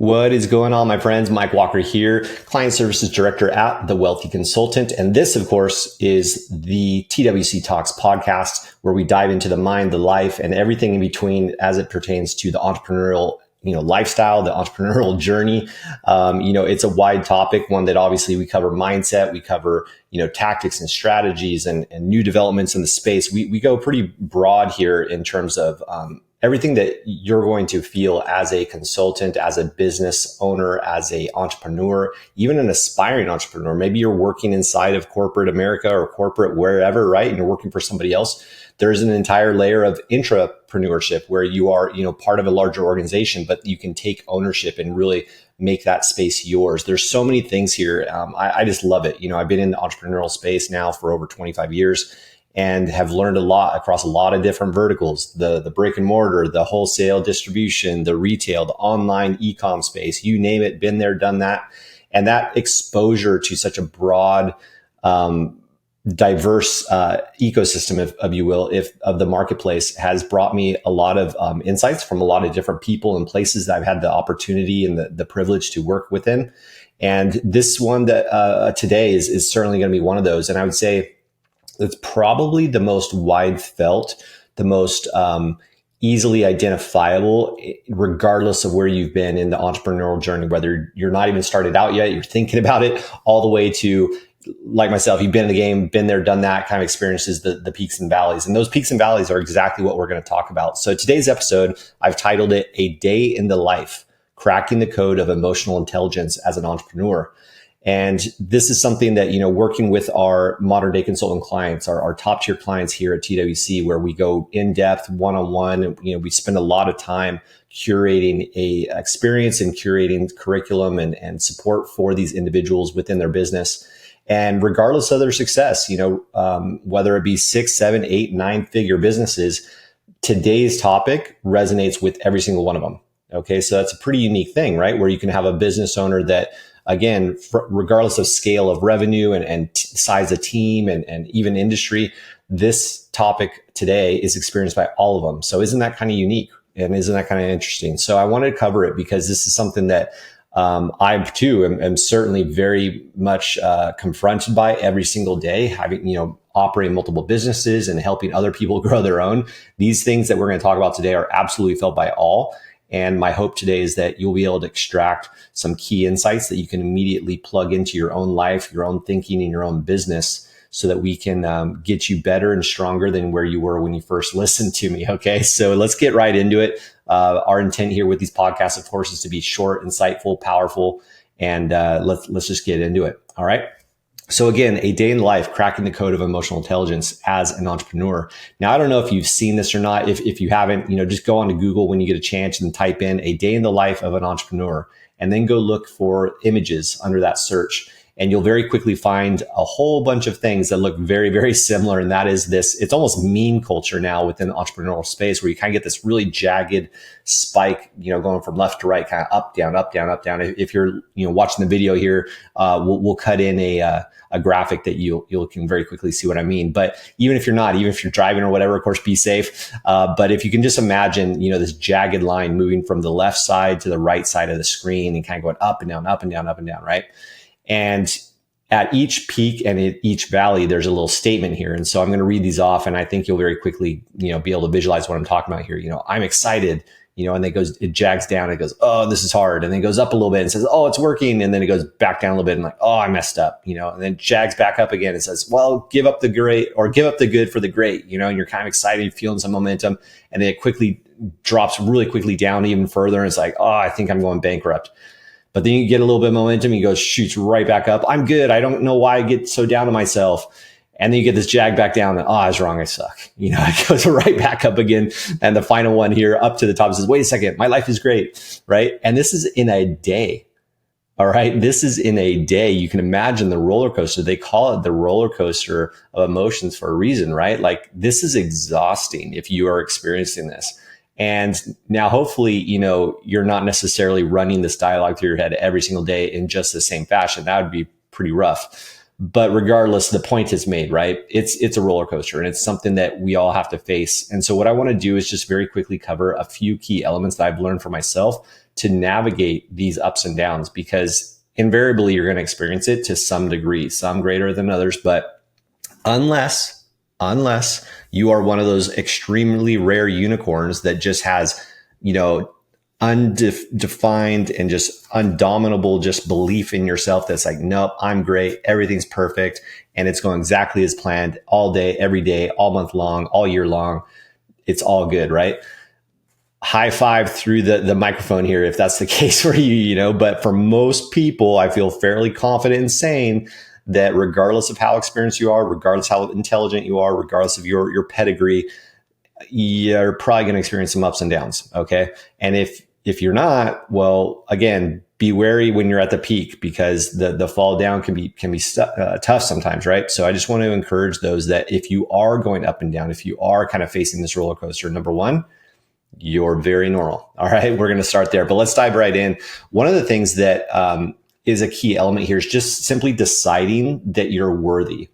What is going on, my friends? Mike Walker here, Client Services Director at The Wealthy Consultant. And this, of course, is the TWC Talks podcast, where we dive into the mind, the life, and everything in between as it pertains to the entrepreneurial lifestyle, the entrepreneurial journey. It's a wide topic, one that obviously we cover mindset, we cover, tactics and strategies and new developments in the space. We go pretty broad here in terms of, everything that you're going to feel as a consultant, as a business owner, as a entrepreneur, even an aspiring entrepreneur. Maybe you're working inside of corporate America or corporate wherever, right? And you're working for somebody else. There's an entire layer of intrapreneurship where you are, part of a larger organization, but you can take ownership and really make that space yours. There's so many things here. I just love it. I've been in the entrepreneurial space now for over 25 years. And have learned a lot across a lot of different verticals, the brick and mortar, the wholesale distribution, the retail, the online e-com space, you name it, been there, done that. And that exposure to such a broad, diverse ecosystem, if you will, of the marketplace has brought me a lot of insights from a lot of different people and places that I've had the opportunity and the privilege to work within. And this one that today is certainly going to be one of those. And I would say, it's probably the most wide felt, the most easily identifiable, regardless of where you've been in the entrepreneurial journey, whether you're not even started out yet, you're thinking about it, all the way to, like myself, you've been in the game, been there, done that kind of experiences, the peaks and valleys. And those peaks and valleys are exactly what we're going to talk about. So today's episode, I've titled it A Day in the Life, Cracking the Code of Emotional Intelligence as an Entrepreneur. And this is something that, working with our modern day consultant clients, our top tier clients here at TWC, where we go in depth, one-on-one, and, we spend a lot of time curating a experience and curating curriculum and support for these individuals within their business. And regardless of their success, whether it be 6, 7, 8, 9-figure businesses, today's topic resonates with every single one of them. Okay. So that's a pretty unique thing, right? Where you can have a business owner that, again, regardless of scale of revenue and size of team and even industry, this topic today is experienced by all of them. So isn't that kind of unique? And isn't that kind of interesting? So I wanted to cover it because this is something that I too am certainly very much confronted by every single day, having, operating multiple businesses and helping other people grow their own. These things that we're going to talk about today are absolutely felt by all. And my hope today is that you'll be able to extract some key insights that you can immediately plug into your own life, your own thinking, and your own business, so that we can get you better and stronger than where you were when you first listened to me. Okay, so let's get right into it. Our intent here with these podcasts, of course, is to be short, insightful, powerful, and let's just get into it. All right. So again, a day in life, cracking the code of emotional intelligence as an entrepreneur. Now, I don't know if you've seen this or not. If you haven't, just go on to Google when you get a chance and type in a day in the life of an entrepreneur, and then go look for images under that search. And you'll very quickly find a whole bunch of things that look very, very similar. And that is it's almost meme culture now within the entrepreneurial space, where you kind of get this really jagged spike, going from left to right, kind of up, down, up, down, up, down. If you're, watching the video here, we'll cut in a graphic that you can very quickly see what I mean. But even if you're not, even if you're driving or whatever, of course, be safe. But if you can just imagine, this jagged line moving from the left side to the right side of the screen and kind of going up and down, up and down, up and down, right? And at each peak and at each valley, there's a little statement here. And so I'm going to read these off, and I think you'll very quickly, be able to visualize what I'm talking about here. I'm excited, and it jags down. It goes, oh, this is hard. And then it goes up a little bit and says, oh, it's working. And then it goes back down a little bit and like, oh, I messed up, and then jags back up again and says, well, give up the great or give up the good for the great, and you're kind of excited, you're feeling some momentum. And then it quickly drops really quickly down even further. And it's like, oh, I think I'm going bankrupt. But then you get a little bit of momentum, you go, shoots right back up. I'm good. I don't know why I get so down on myself. And then you get this jag back down and, oh, I was wrong. I suck. It goes right back up again. And the final one here up to the top says, wait a second, my life is great. Right. And this is in a day. All right. This is in a day. You can imagine the roller coaster. They call it the roller coaster of emotions for a reason, right? Like, this is exhausting if you are experiencing this. And now hopefully, you're not necessarily running this dialogue through your head every single day in just the same fashion. That would be pretty rough. But regardless, the point is made, right? It's a roller coaster, and it's something that we all have to face. And so what I want to do is just very quickly cover a few key elements that I've learned for myself to navigate these ups and downs, because invariably you're going to experience it to some degree, some greater than others. But unless you are one of those extremely rare unicorns that just has, undefined and just undominable just belief in yourself, that's like, nope, I'm great, everything's perfect, and it's going exactly as planned all day, every day, all month long, all year long, it's all good, right? High five through the microphone here if that's the case for you, but for most people, I feel fairly confident in saying that regardless of how experienced you are, regardless how intelligent you are, regardless of your pedigree, you're probably going to experience some ups and downs. Okay. And if you're not, well, again, be wary when you're at the peak, because the fall down can be tough sometimes, right? So I just want to encourage those that if you are going up and down, if you are kind of facing this roller coaster, number one, you're very normal. All right. We're going to start there, but let's dive right in. One of the things that is a key element here is just simply deciding that you're worthy.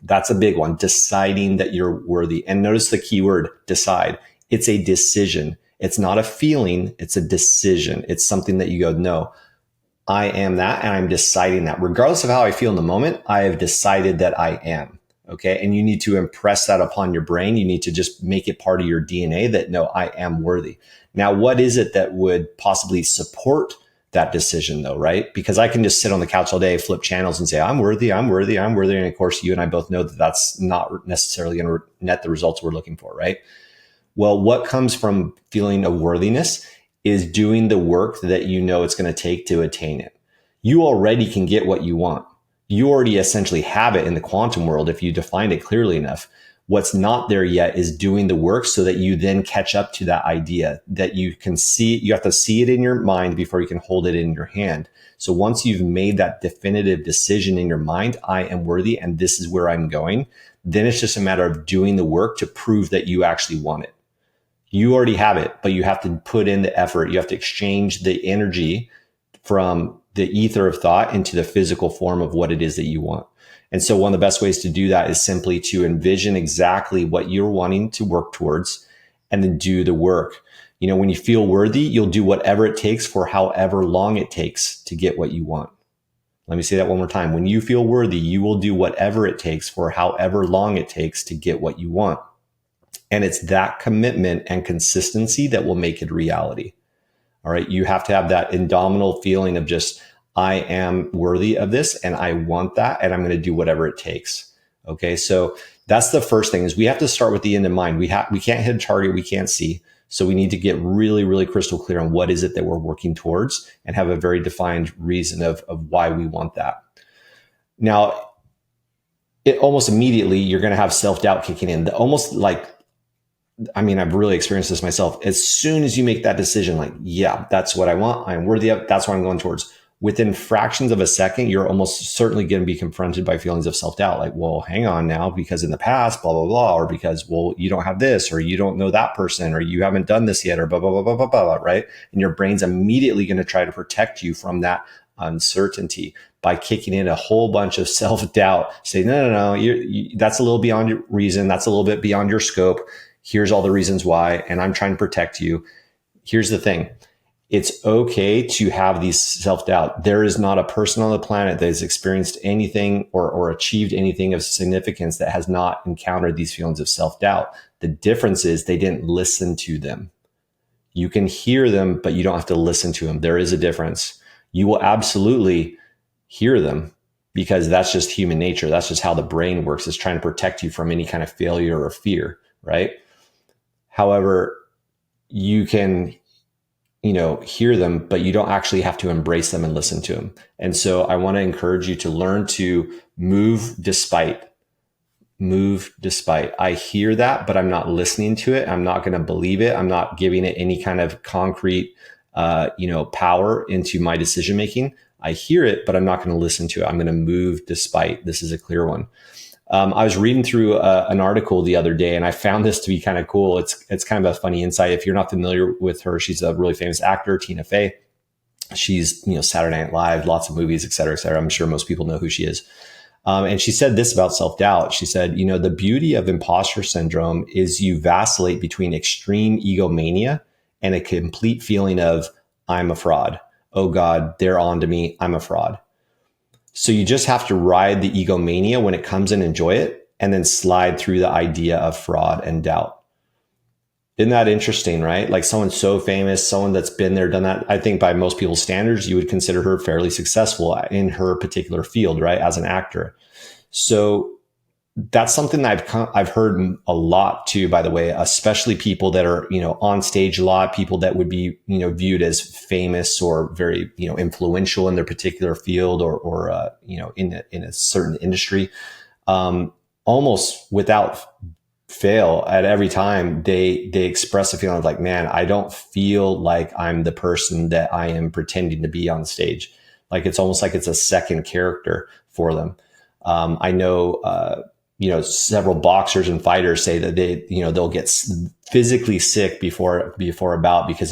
That's a big one. Deciding that you're worthy. And notice the key word, decide. It's a decision. It's not a feeling. It's a decision. It's something that you go, no, I am that. And I'm deciding that regardless of how I feel in the moment, I have decided that I am. Okay. And you need to impress that upon your brain. You need to just make it part of your DNA that, no, I am worthy. Now, what is it that would possibly support that decision though, right? Because I can just sit on the couch all day, flip channels and say, I'm worthy, I'm worthy, I'm worthy. And of course, you and I both know that that's not necessarily going to net the results we're looking for, right? Well, what comes from feeling of worthiness is doing the work that you know it's going to take to attain it. You already can get what you want. You already essentially have it in the quantum world if you define it clearly enough. What's not there yet is doing the work so that you then catch up to that idea, that you can see. You have to see it in your mind before you can hold it in your hand. So once you've made that definitive decision in your mind, I am worthy and this is where I'm going, then it's just a matter of doing the work to prove that you actually want it. You already have it, but you have to put in the effort. You have to exchange the energy from the ether of thought into the physical form of what it is that you want. And so one of the best ways to do that is simply to envision exactly what you're wanting to work towards and then do the work. When you feel worthy, you'll do whatever it takes for however long it takes to get what you want. Let me say that one more time. When you feel worthy, you will do whatever it takes for however long it takes to get what you want. And it's that commitment and consistency that will make it reality. All right. You have to have that indomitable feeling of just, I am worthy of this and I want that and I'm going to do whatever it takes. Okay. So that's the first thing, is we have to start with the end in mind. We can't hit a target we can't see. So we need to get really, really crystal clear on what is it that we're working towards and have a very defined reason of why we want that. Now, it almost immediately, you're going to have self-doubt kicking in. I've really experienced this myself. As soon as you make that decision, like, yeah, that's what I want, I'm worthy of, that's what I'm going towards. Within fractions of a second, you're almost certainly going to be confronted by feelings of self-doubt. Like, well, hang on now, because in the past, blah, blah, blah, or because, well, you don't have this, or you don't know that person, or you haven't done this yet, or blah, blah, blah, blah, blah, blah, right? And your brain's immediately going to try to protect you from that uncertainty by kicking in a whole bunch of self-doubt. Say, no, that's a little beyond your reason. That's a little bit beyond your scope. Here's all the reasons why, and I'm trying to protect you. Here's the thing. It's okay to have these self-doubt. There is not a person on the planet that has experienced anything or achieved anything of significance that has not encountered these feelings of self-doubt. The difference is they didn't listen to them. You can hear them, but you don't have to listen to them. There is a difference. You will absolutely hear them because that's just human nature. That's just how the brain works. It's trying to protect you from any kind of failure or fear, right? However, you can hear them, but you don't actually have to embrace them and listen to them. And so I want to encourage you to learn to move despite. I hear that, but I'm not listening to it. I'm not going to believe it. I'm not giving it any kind of concrete, power into my decision making. I hear it, but I'm not going to listen to it. I'm going to move despite. This is a clear one. I was reading through an article the other day, and I found this to be kind of cool. It's kind of a funny insight. If you're not familiar with her, she's a really famous actor, Tina Fey. She's, Saturday Night Live, lots of movies, et cetera, et cetera. I'm sure most people know who she is. And she said this about self-doubt. She said, the beauty of imposter syndrome is you vacillate between extreme egomania and a complete feeling of, I'm a fraud. Oh God, they're on to me. I'm a fraud. So you just have to ride the egomania when it comes and enjoy it, and then slide through the idea of fraud and doubt. Isn't that interesting, right? Like someone so famous, someone that's been there, done that. I think by most people's standards, you would consider her fairly successful in her particular field, right? As an actor. So that's something that I've heard a lot too, by the way, especially people that are, on stage a lot, people that would be, viewed as famous or very, influential in their particular field or in a certain industry. Almost without fail, at every time they express a feeling of like, man, I don't feel like I'm the person that I am pretending to be on stage. Like it's almost like it's a second character for them. I know, several boxers and fighters say that they'll get physically sick before a bout because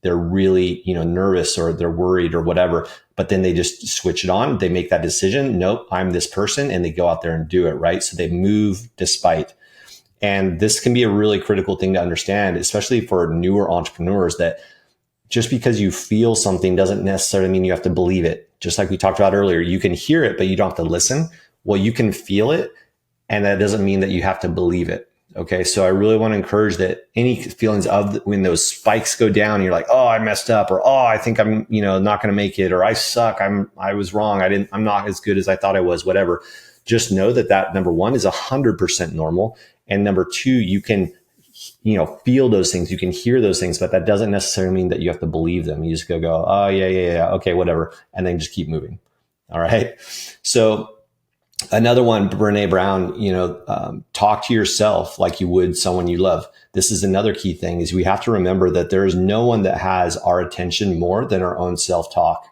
they're really, nervous or they're worried or whatever. But then they just switch it on. They make that decision. Nope, I'm this person. And they go out there and do it. Right. So they move despite. And this can be a really critical thing to understand, especially for newer entrepreneurs, that just because you feel something doesn't necessarily mean you have to believe it. Just like we talked about earlier, you can hear it, but you don't have to listen. Well, you can feel it, and that doesn't mean that you have to believe it. Okay. So I really want to encourage that any feelings of when those spikes go down, and you're like, oh, I messed up, or, oh, I think I'm, not going to make it, or I suck. I was wrong. I'm not as good as I thought I was, whatever. Just know that number one is 100% normal. And number two, you can, feel those things, you can hear those things, but that doesn't necessarily mean that you have to believe them. You just go, oh yeah. Okay, whatever. And then just keep moving. All right. So another one, Brene Brown, talk to yourself like you would someone you love. This is another key thing, is we have to remember that there is no one that has our attention more than our own self-talk.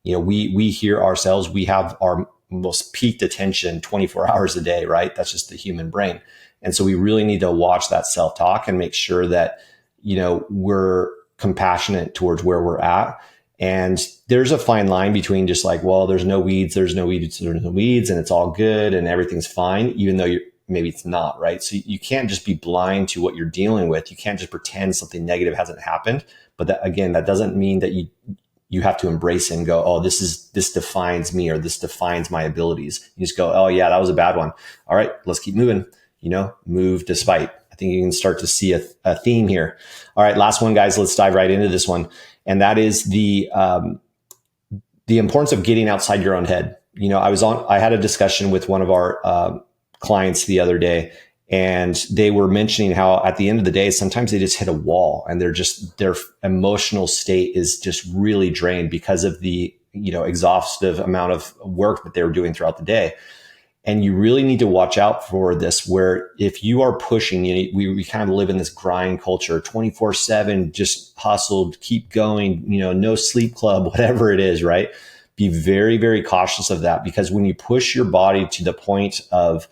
We hear ourselves, we have our most peaked attention 24 hours a day, right? That's just the human brain. And so we really need to watch that self-talk and make sure that, we're compassionate towards where we're at. And there's a fine line between just like, well, there's no weeds, and it's all good and everything's fine, even though maybe it's not, right? So you can't just be blind to what you're dealing with. You can't just pretend something negative hasn't happened. But that doesn't mean that you have to embrace it and go, oh, this defines me, or this defines my abilities. You just go, oh yeah, that was a bad one. All right, let's keep moving. Move despite. I think you can start to see a theme here. All right, last one, guys. Let's dive right into this one. And that is the importance of getting outside your own head. I had a discussion with one of our clients the other day, and they were mentioning how at the end of the day, sometimes they just hit a wall, and their emotional state is just really drained because of the, exhaustive amount of work that they were doing throughout the day. And you really need to watch out for this, where if you are pushing, we kind of live in this grind culture, 24/7, just hustled, keep going, no sleep club, whatever it is, right? Be very, very cautious of that, because when you push your body to the point of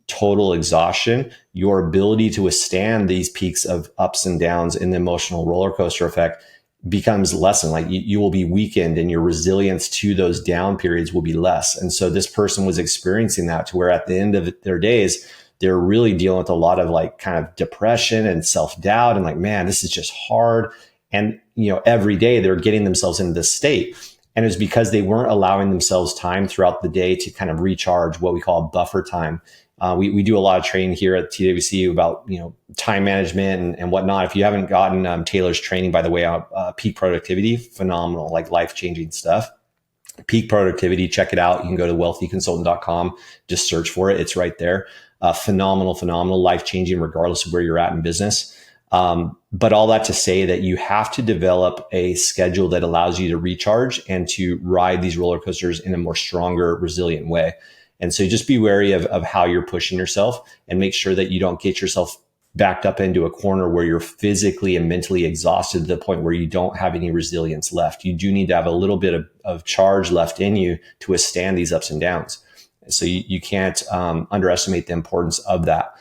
total exhaustion, your ability to withstand these peaks of ups and downs in the emotional roller coaster effect becomes lessened. Like you will be weakened, and your resilience to those down periods will be less. And so this person was experiencing that, to where at the end of their days, they're really dealing with a lot of like kind of depression and self-doubt, and like, man, this is just hard. And, every day they're getting themselves into this state. And it's because they weren't allowing themselves time throughout the day to kind of recharge, what we call buffer time. We do a lot of training here at TWC about, time management and whatnot. If you haven't gotten Taylor's training, by the way, on peak productivity, phenomenal, like life-changing stuff. Peak productivity, check it out. You can go to wealthyconsultant.com, just search for it. It's right there. Phenomenal, life-changing, regardless of where you're at in business. But all that to say that you have to develop a schedule that allows you to recharge and to ride these roller coasters in a more stronger, resilient way. And so just be wary of how you're pushing yourself, and make sure that you don't get yourself backed up into a corner where you're physically and mentally exhausted to the point where you don't have any resilience left. You do need to have a little bit of charge left in you to withstand these ups and downs. So you can't underestimate the importance of that.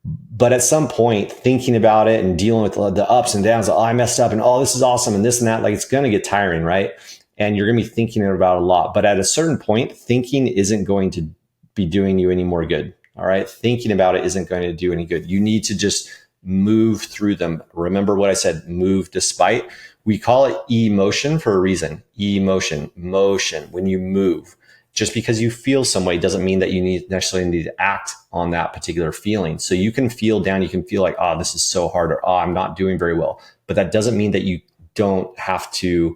But at some point, thinking about it and dealing with the ups and downs, I messed up, and this is awesome, and this and that, like, it's going to get tiring, right? And you're going to be thinking about it a lot. But at a certain point, thinking isn't going to be doing you any more good. All right. Thinking about it isn't going to do any good. You need to just move through them. Remember what I said, move despite. We call it emotion for a reason. Emotion, motion, when you move. Just because you feel some way doesn't mean that you necessarily need to act on that particular feeling. So you can feel down, you can feel like, oh, this is so hard, or oh, I'm not doing very well. But that doesn't mean that you don't have to,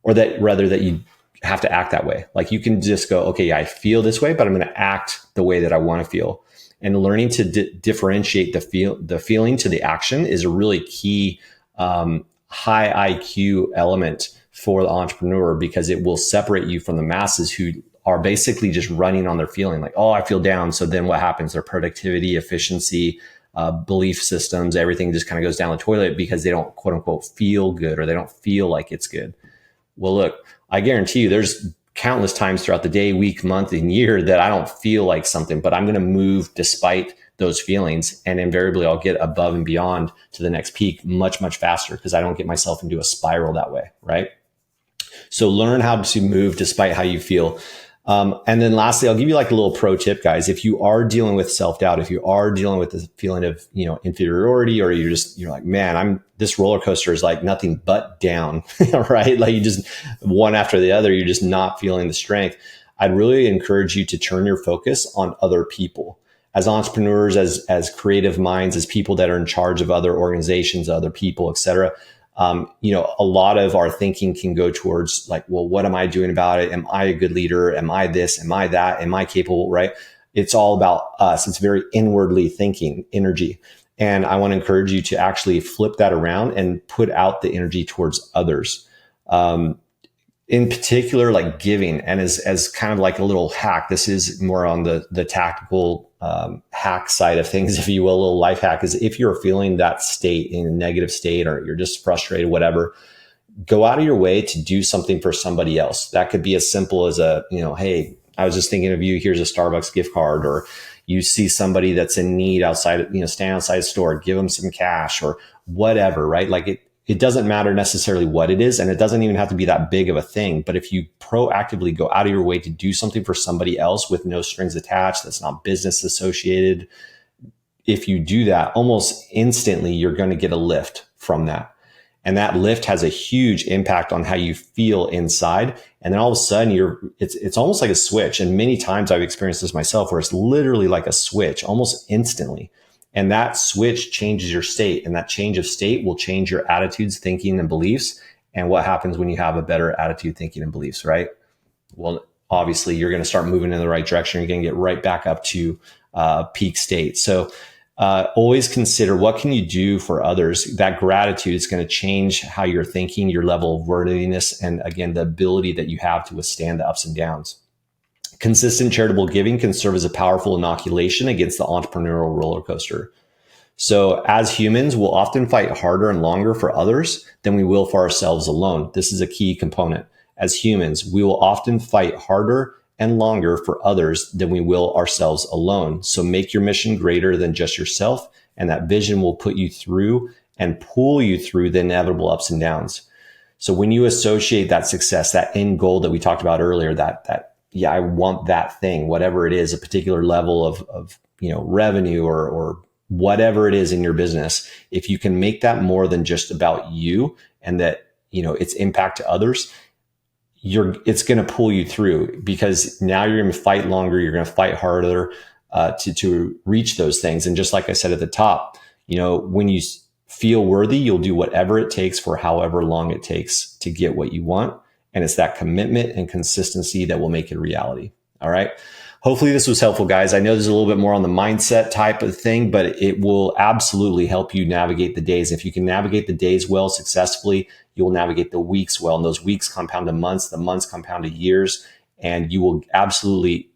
or that rather that you have to act that way. Like you can just go, okay, yeah, I feel this way, but I'm going to act the way that I want to feel. And learning to differentiate the feeling to the action is a really key high IQ element for the entrepreneur, because it will separate you from the masses who are basically just running on their feeling, like, oh, I feel down. So then what happens? Their productivity, efficiency, belief systems, everything just kind of goes down the toilet because they don't, quote unquote, feel good, or they don't feel like it's good. Well, look, I guarantee you there's countless times throughout the day, week, month, and year that I don't feel like something, but I'm going to move despite those feelings. And invariably I'll get above and beyond to the next peak much, much faster because I don't get myself into a spiral that way. Right. So learn how to move despite how you feel. And then lastly, I'll give you like a little pro tip, guys. If you are dealing with self-doubt, if you are dealing with the feeling of, inferiority, or you're like, man, this roller coaster is like nothing but down, right? Like you just one after the other, you're just not feeling the strength. I'd really encourage you to turn your focus on other people. As entrepreneurs, as creative minds, as people that are in charge of other organizations, other people, et cetera. A lot of our thinking can go towards like, well, what am I doing about it? Am I a good leader? Am I this? Am I that? Am I capable? Right? It's all about us. It's very inwardly thinking energy. And I want to encourage you to actually flip that around and put out the energy towards others. In particular, like giving, and as kind of like a little hack, this is more on the tactical hack side of things, if you will, a little life hack, is if you're feeling that state, in a negative state, or you're just frustrated, whatever, go out of your way to do something for somebody else. That could be as simple as hey, I was just thinking of you, here's a Starbucks gift card, or you see somebody that's in need outside, stand outside a store, give them some cash or whatever, right? Like it doesn't matter necessarily what it is, and it doesn't even have to be that big of a thing. But if you proactively go out of your way to do something for somebody else with no strings attached, that's not business associated, if you do that, almost instantly, you're going to get a lift from that. And that lift has a huge impact on how you feel inside. And then all of a sudden it's almost like a switch. And many times I've experienced this myself, where it's literally like a switch almost instantly. And that switch changes your state, and that change of state will change your attitudes, thinking, and beliefs. And what happens when you have a better attitude, thinking, and beliefs, right? Well, obviously you're going to start moving in the right direction. You're going to get right back up to peak state. So always consider, what can you do for others? That gratitude is going to change how you're thinking, your level of worthiness, and again, the ability that you have to withstand the ups and downs. Consistent charitable giving can serve as a powerful inoculation against the entrepreneurial roller coaster. So as humans, we'll often fight harder and longer for others than we will for ourselves alone. This is a key component. As humans, we will often fight harder and longer for others than we will ourselves alone. So make your mission greater than just yourself, and that vision will put you through and pull you through the inevitable ups and downs. So when you associate that success, that end goal that we talked about earlier, I want that thing, whatever it is, a particular level of revenue or whatever it is in your business. If you can make that more than just about you, and that, its impact to others, it's going to pull you through, because now you're going to fight longer. You're going to fight harder to reach those things. And just like I said at the top, when you feel worthy, you'll do whatever it takes for however long it takes to get what you want. And it's that commitment and consistency that will make it a reality. All right. Hopefully this was helpful, guys. I know there's a little bit more on the mindset type of thing, but it will absolutely help you navigate the days. If you can navigate the days well successfully, you'll navigate the weeks well. And those weeks compound to months, the months compound to years, and you will absolutely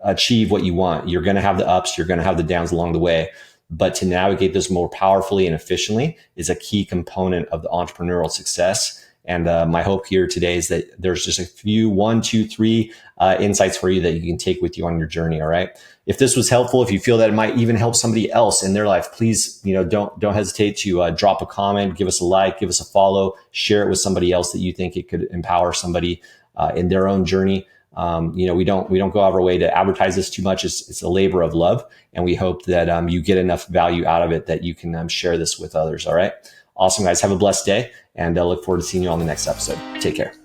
achieve what you want. You're going to have the ups, you're going to have the downs along the way. But to navigate this more powerfully and efficiently is a key component of the entrepreneurial success. And my hope here today is that there's just a few, 1, 2, 3 insights for you that you can take with you on your journey. All right. If this was helpful, if you feel that it might even help somebody else in their life, please, don't hesitate to drop a comment, give us a like, give us a follow, share it with somebody else that you think it could empower somebody in their own journey. We don't go out of our way to advertise this too much. It's a labor of love, and we hope that you get enough value out of it that you can share this with others. All right. Awesome, guys. Have a blessed day, and I look forward to seeing you on the next episode. Take care.